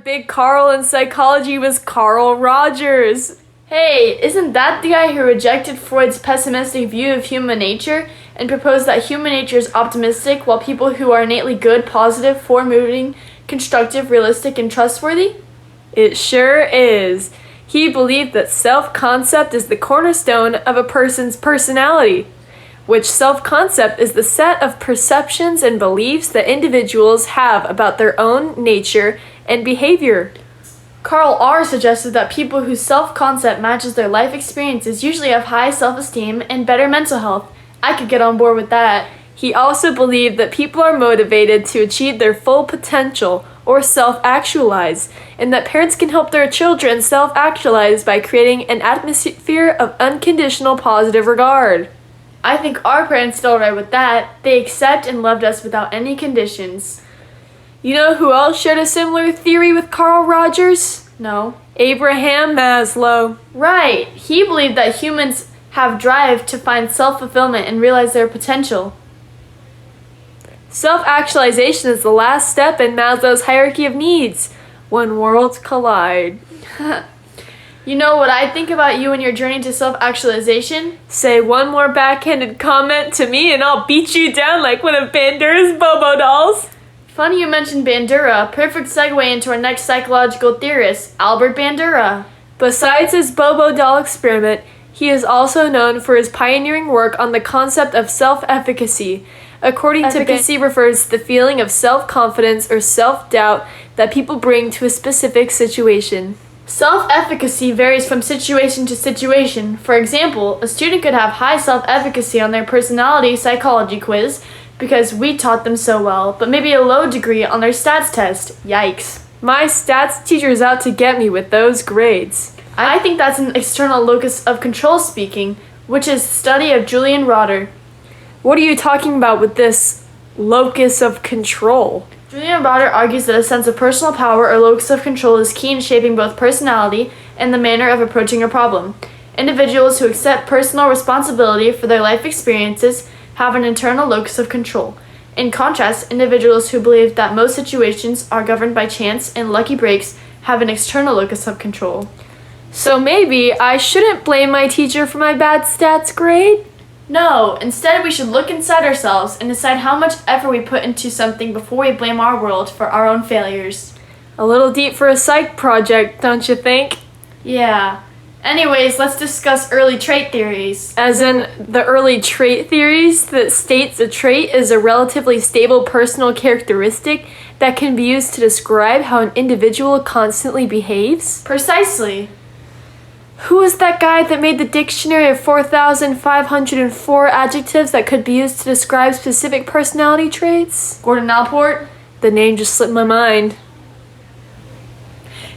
big Carl in psychology was Carl Rogers. Hey, isn't that the guy who rejected Freud's pessimistic view of human nature and proposed that human nature is optimistic while people who are innately good, positive, forward-moving, constructive, realistic, and trustworthy? It sure is. He believed that self-concept is the cornerstone of a person's personality, which self-concept is the set of perceptions and beliefs that individuals have about their own nature and behavior. Carl R. suggested that people whose self-concept matches their life experiences usually have high self-esteem and better mental health. I could get on board with that. He also believed that people are motivated to achieve their full potential or self-actualize, and that parents can help their children self-actualize by creating an atmosphere of unconditional positive regard. I think our parents still right with that. They accept and loved us without any conditions. You know who else shared a similar theory with Carl Rogers? No. Abraham Maslow. Right. He believed that humans have drive to find self-fulfillment and realize their potential. Self-actualization is the last step in Maslow's hierarchy of needs. When worlds collide. You know what I think about you and your journey to self-actualization? Say one more backhanded comment to me and I'll beat you down like one of Bandura's Bobo dolls. Funny you mentioned Bandura. Perfect segue into our next psychological theorist, Albert Bandura. Besides his Bobo doll experiment, he is also known for his pioneering work on the concept of self-efficacy. According to efficacy refers to the feeling of self-confidence or self-doubt that people bring to a specific situation. Self-efficacy varies from situation to situation. For example, a student could have high self-efficacy on their personality psychology quiz because we taught them so well, but maybe a low degree on their stats test. Yikes. My stats teacher's out to get me with those grades. I think that's an external locus of control speaking, which is the study of Julian Rotter. What are you talking about with this locus of control? Julian Rotter argues that a sense of personal power or locus of control is key in shaping both personality and the manner of approaching a problem. Individuals who accept personal responsibility for their life experiences have an internal locus of control. In contrast, individuals who believe that most situations are governed by chance and lucky breaks have an external locus of control. So maybe I shouldn't blame my teacher for my bad stats grade? No, instead we should look inside ourselves and decide how much effort we put into something before we blame our world for our own failures. A little deep for a psych project, don't you think? Yeah. Anyways, let's discuss early trait theories. As in the early trait theories that states a trait is a relatively stable personal characteristic that can be used to describe how an individual constantly behaves? Precisely. Who was that guy that made the dictionary of 4,504 adjectives that could be used to describe specific personality traits? Gordon Allport? The name just slipped my mind.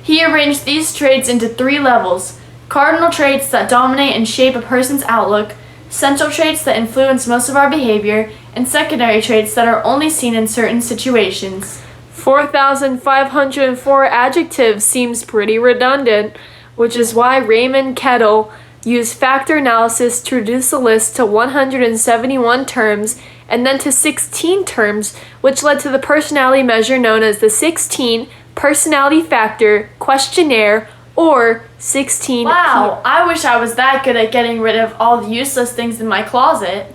He arranged these traits into 3 levels: cardinal traits that dominate and shape a person's outlook, central traits that influence most of our behavior, and secondary traits that are only seen in certain situations. 4,504 adjectives seems pretty redundant, which is why Raymond Kettle used factor analysis to reduce the list to 171 terms and then to 16 terms, which led to the personality measure known as the 16 Personality Factor Questionnaire, or 16. Wow, I wish I was that good at getting rid of all the useless things in my closet.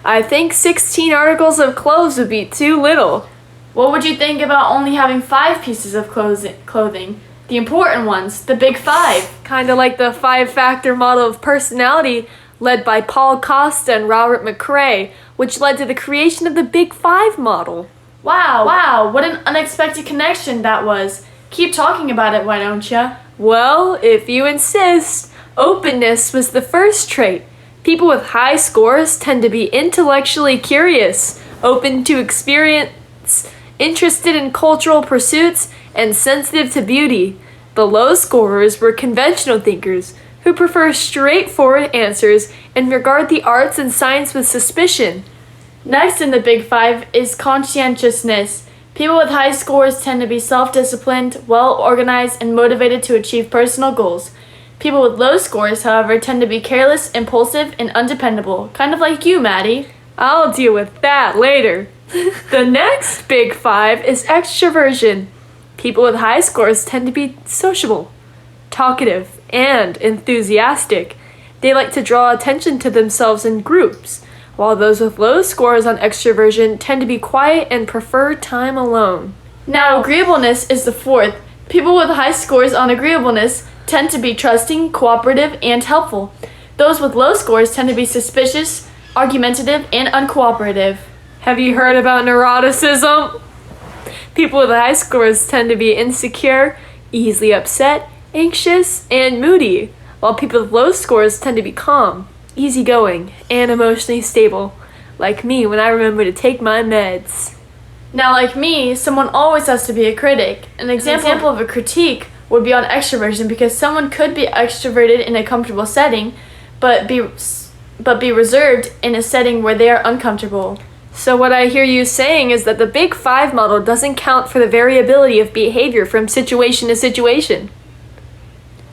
I think 16 articles of clothes would be too little. What would you think about only having 5 pieces of clothing? The important ones, the big 5. Kinda like the 5-factor model of personality led by Paul Costa and Robert McCrae, which led to the creation of the Big 5 model. Wow, what an unexpected connection that was. Keep talking about it, why don't ya? Well, if you insist, openness was the first trait. People with high scores tend to be intellectually curious, open to experience, interested in cultural pursuits, and sensitive to beauty. The low scorers were conventional thinkers who prefer straightforward answers and regard the arts and science with suspicion. Next in the Big 5 is conscientiousness. People with high scores tend to be self-disciplined, well-organized, and motivated to achieve personal goals. People with low scores, however, tend to be careless, impulsive, and undependable, kind of like you, Maddie. I'll deal with that later. The next Big 5 is extroversion. People with high scores tend to be sociable, talkative, and enthusiastic. They like to draw attention to themselves in groups, while those with low scores on extroversion tend to be quiet and prefer time alone. Now, agreeableness is the fourth. People with high scores on agreeableness tend to be trusting, cooperative, and helpful. Those with low scores tend to be suspicious, argumentative, and uncooperative. Have you heard about neuroticism? People with high scores tend to be insecure, easily upset, anxious, and moody, while people with low scores tend to be calm, easygoing, and emotionally stable, like me when I remember to take my meds. Now, like me, someone always has to be a critic. An example of a critique would be on extroversion, because someone could be extroverted in a comfortable setting, but be reserved in a setting where they are uncomfortable. So what I hear you saying is that the Big Five model doesn't count for the variability of behavior from situation to situation.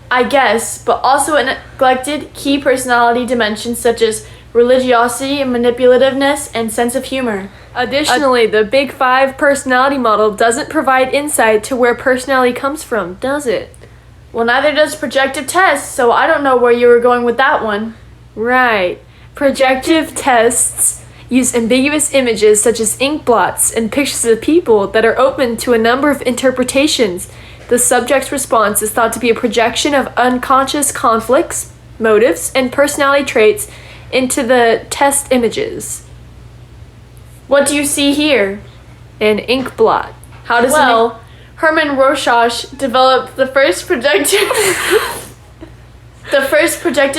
I guess, but also it neglected key personality dimensions such as religiosity, manipulativeness, and sense of humor. Additionally, the Big Five personality model doesn't provide insight to where personality comes from, does it? Well, neither does projective tests, so I don't know where you were going with that one. Right. Projective tests use ambiguous images such as ink blots and pictures of people that are open to a number of interpretations. The subject's response is thought to be a projection of unconscious conflicts, motives, and personality traits into the test images. What do you see here? An ink blot. How does Herman Rorschach developed the first projective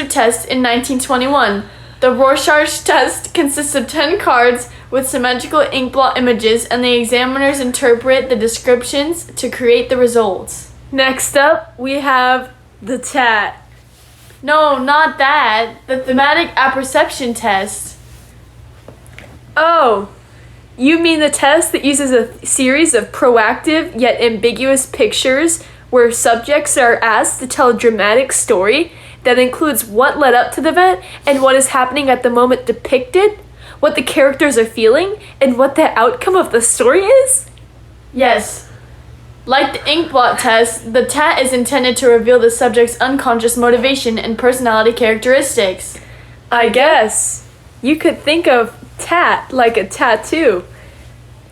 test in 1921. The Rorschach test consists of 10 cards with symmetrical inkblot images, and the examiners interpret the descriptions to create the results. Next up, we have the TAT. No, not that. The thematic apperception test. Oh, you mean the test that uses a series of proactive yet ambiguous pictures where subjects are asked to tell a dramatic story that includes what led up to the event and what is happening at the moment depicted, what the characters are feeling, and what the outcome of the story is? Yes. Like the inkblot test, the TAT is intended to reveal the subject's unconscious motivation and personality characteristics. I guess. You could think of TAT like a tattoo,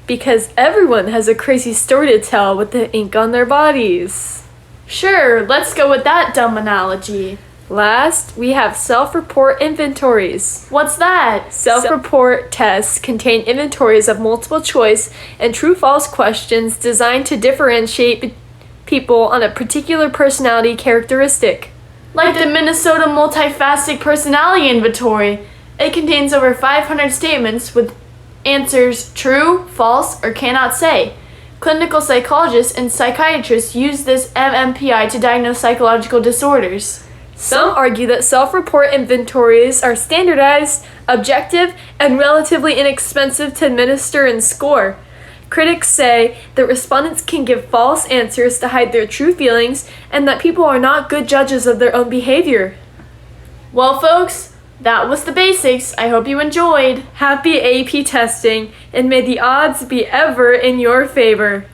because everyone has a crazy story to tell with the ink on their bodies. Sure, let's go with that dumb analogy. Last, we have self-report inventories. What's that? Self-report tests contain inventories of multiple choice and true-false questions designed to differentiate people on a particular personality characteristic. Like the Minnesota Multifaceted Personality Inventory. It contains over 500 statements with answers true, false, or cannot say. Clinical psychologists and psychiatrists use this MMPI to diagnose psychological disorders. Some argue that self-report inventories are standardized, objective, and relatively inexpensive to administer and score. Critics say that respondents can give false answers to hide their true feelings and that people are not good judges of their own behavior. Well, folks, that was the basics. I hope you enjoyed. Happy AP testing, and may the odds be ever in your favor.